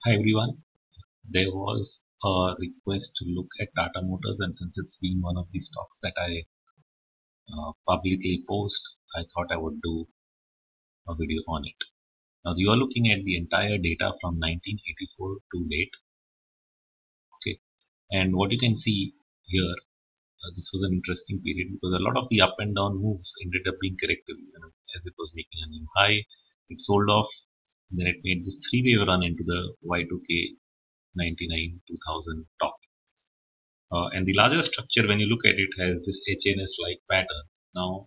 Hi everyone. There was a request to look at Tata Motors, and since it's been one of the stocks that I publicly post, I thought I would do a video on it. Now you are looking at the entire data from 1984 to date. Okay, and what you can see here, this was an interesting period because a lot of the up and down moves ended up being corrective. As it was making a new high, it sold off. Then it made this three-wave run into the Y2K 99 2000 top. And the larger structure, when you look at it, has this HNS-like pattern. Now,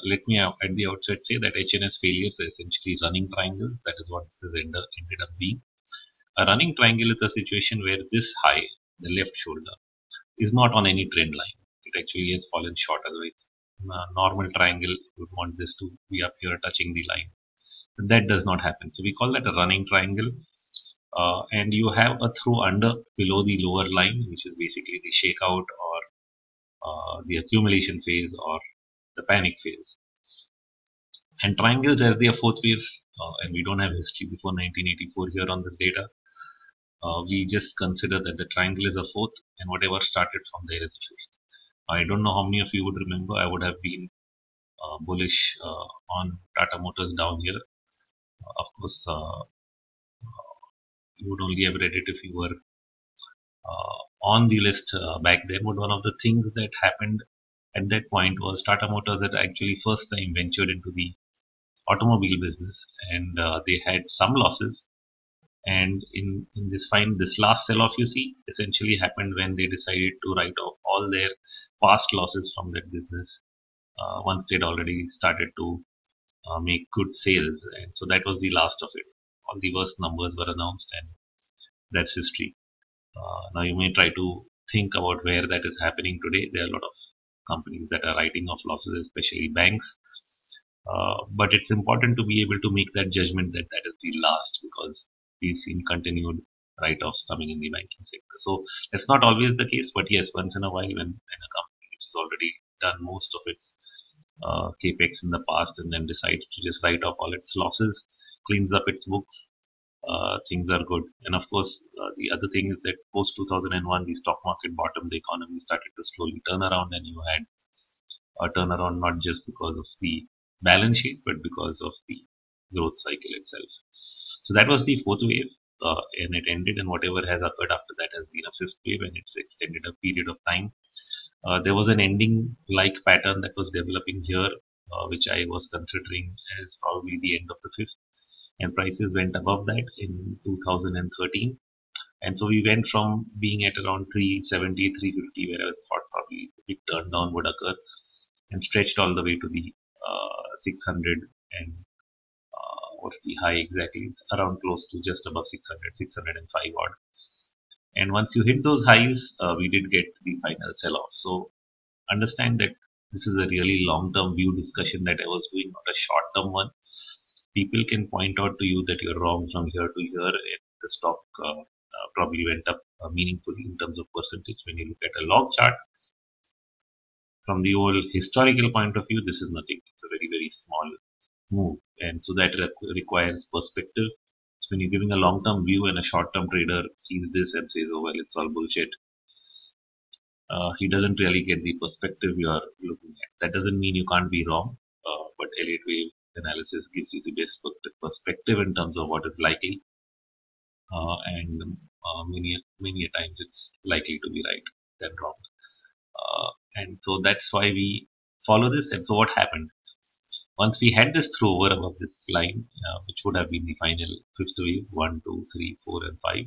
let me at the outset say that HNS failures are essentially running triangles. That is what this has ended up being. A running triangle is a situation where this high, the left shoulder, is not on any trend line. It actually has fallen short. Otherwise, in a normal triangle, you would want this to be up here touching the line. But that does not happen. So we call that a running triangle. And you have a through under below the lower line, which is basically the shakeout or the accumulation phase or the panic phase. And triangles as their fourth waves, and we don't have history before 1984 here on this data. We just consider that the triangle is a fourth, and whatever started from there is a fifth. I don't know how many of you would remember. I would have been bullish on Tata Motors down here. Of course, you would only have read it if you were on the list back then. But one of the things that happened at that point was Tata Motors had actually first time ventured into the automobile business, and they had some losses. And in this last sell-off you see essentially happened when they decided to write off all their past losses from that business once they'd already started to make good sales. And so that was the last of it. All the worst numbers were announced, and that's history. Now you may try to think about where that is happening today. There are a lot of companies that are writing off losses, especially banks. But it's important to be able to make that judgment that that is the last, because we've seen continued write-offs coming in the banking sector. So that's not always the case, but yes, once in a while when a company which has already done most of its capex in the past and then decides to just write off all its losses, cleans up its books, things are good. And of course, the other thing is that post 2001, the stock market bottomed, the economy started to slowly turn around, and you had a turnaround not just because of the balance sheet, but because of the growth cycle itself. So that was the fourth wave, and it ended, and whatever has occurred after that has been a fifth wave, and it's extended a period of time. There was an ending like pattern that was developing here, which I was considering as probably the end of the fifth, and prices went above that in 2013. And so we went from being at around 370, 350, where I was thought probably a big turn down would occur, and stretched all the way to the 600, and what's the high exactly? It's around close to just above 600, 605 odd. And once you hit those highs, we did get the final sell-off. So understand that this is a really long-term view discussion that I was doing, not a short-term one. People can point out to you that you're wrong from here to here, and the stock probably went up meaningfully in terms of percentage. When you look at a log chart, from the old historical point of view, this is nothing. It's a very, very small move, and so that requires perspective. So when you're giving a long-term view and a short-term trader sees this and says, oh well, it's all bullshit, he doesn't really get the perspective you are looking at. That doesn't mean you can't be wrong, but Elliott Wave analysis gives you the best perspective in terms of what is likely, and many a times it's likely to be right than wrong. And so that's why we follow this. And so what happened? Once we had this through over above this line, which would have been the final fifth wave, 1, 2, 3, 4, and 5,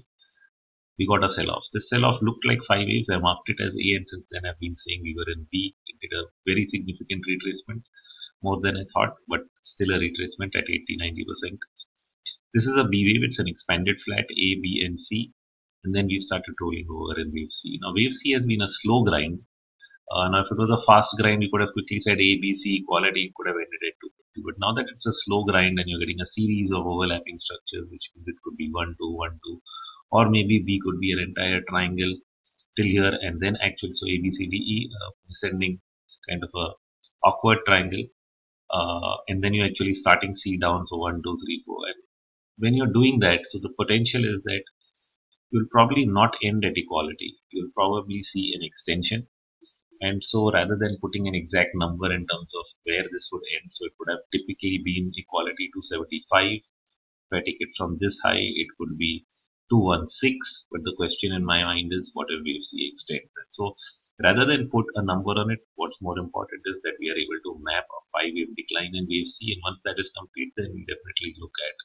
we got a sell-off. This sell-off looked like 5 waves. I marked it as A, and since then I've been saying we were in B. It did a very significant retracement, more than I thought, but still a retracement at 80-90%. This is a B wave. It's an expanded flat A, B, and C, and then we've started rolling over in wave C. Now wave C has been a slow grind. Now, if it was a fast grind, we could have quickly said A, B, C equality, could have ended at 250. But now that it's a slow grind and you're getting a series of overlapping structures, which means it could be 1, 2, 1, 2, or maybe B could be an entire triangle till here, and then actually, so A, B, C, D, E, descending kind of a awkward triangle, and then you're actually starting C down, so 1, 2, 3, 4, and when you're doing that, so the potential is that you'll probably not end at equality. You'll probably see an extension. And so rather than putting an exact number in terms of where this would end, so it would have typically been equality 275. If I take it from this high, it could be 216. But the question in my mind is, what if wave C extends? And so rather than put a number on it, what's more important is that we are able to map a 5-wave decline in wave C. And once that is complete, then we definitely look at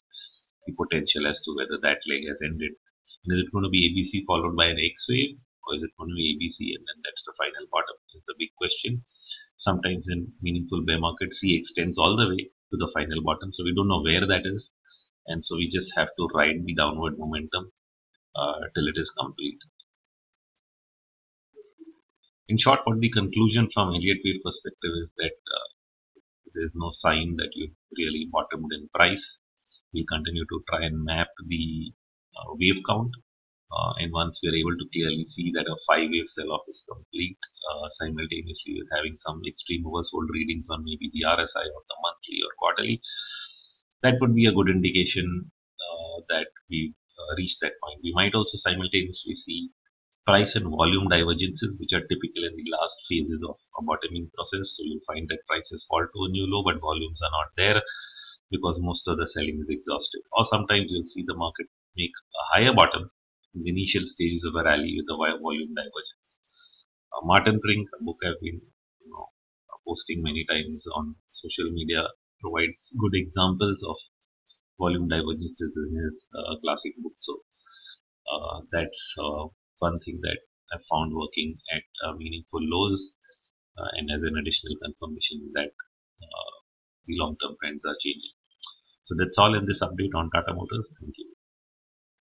the potential as to whether that leg has ended. And is it going to be ABC followed by an X wave? Or is it going to be ABC and then that's the final bottom is the big question. Sometimes in meaningful bear market, C extends all the way to the final bottom. So we don't know where that is. And so we just have to ride the downward momentum till it is complete. In short, what the conclusion from Elliott Wave perspective is that there is no sign that you've really bottomed in price. We'll continue to try and map the wave count. And once we're able to clearly see that a 5-wave sell-off is complete, simultaneously with having some extreme oversold readings on maybe the RSI or the monthly or quarterly, that would be a good indication that we've reached that point. We might also simultaneously see price and volume divergences, which are typical in the last phases of a bottoming process. So you'll find that prices fall to a new low, but volumes are not there because most of the selling is exhausted. Or sometimes you'll see the market make a higher bottom in the initial stages of a rally with a volume divergence. Martin Brink, a book I've been posting many times on social media, provides good examples of volume divergences in his classic book. So that's one thing that I found working at meaningful lows and as an additional confirmation that the long-term trends are changing. So that's all in this update on Tata Motors. Thank you.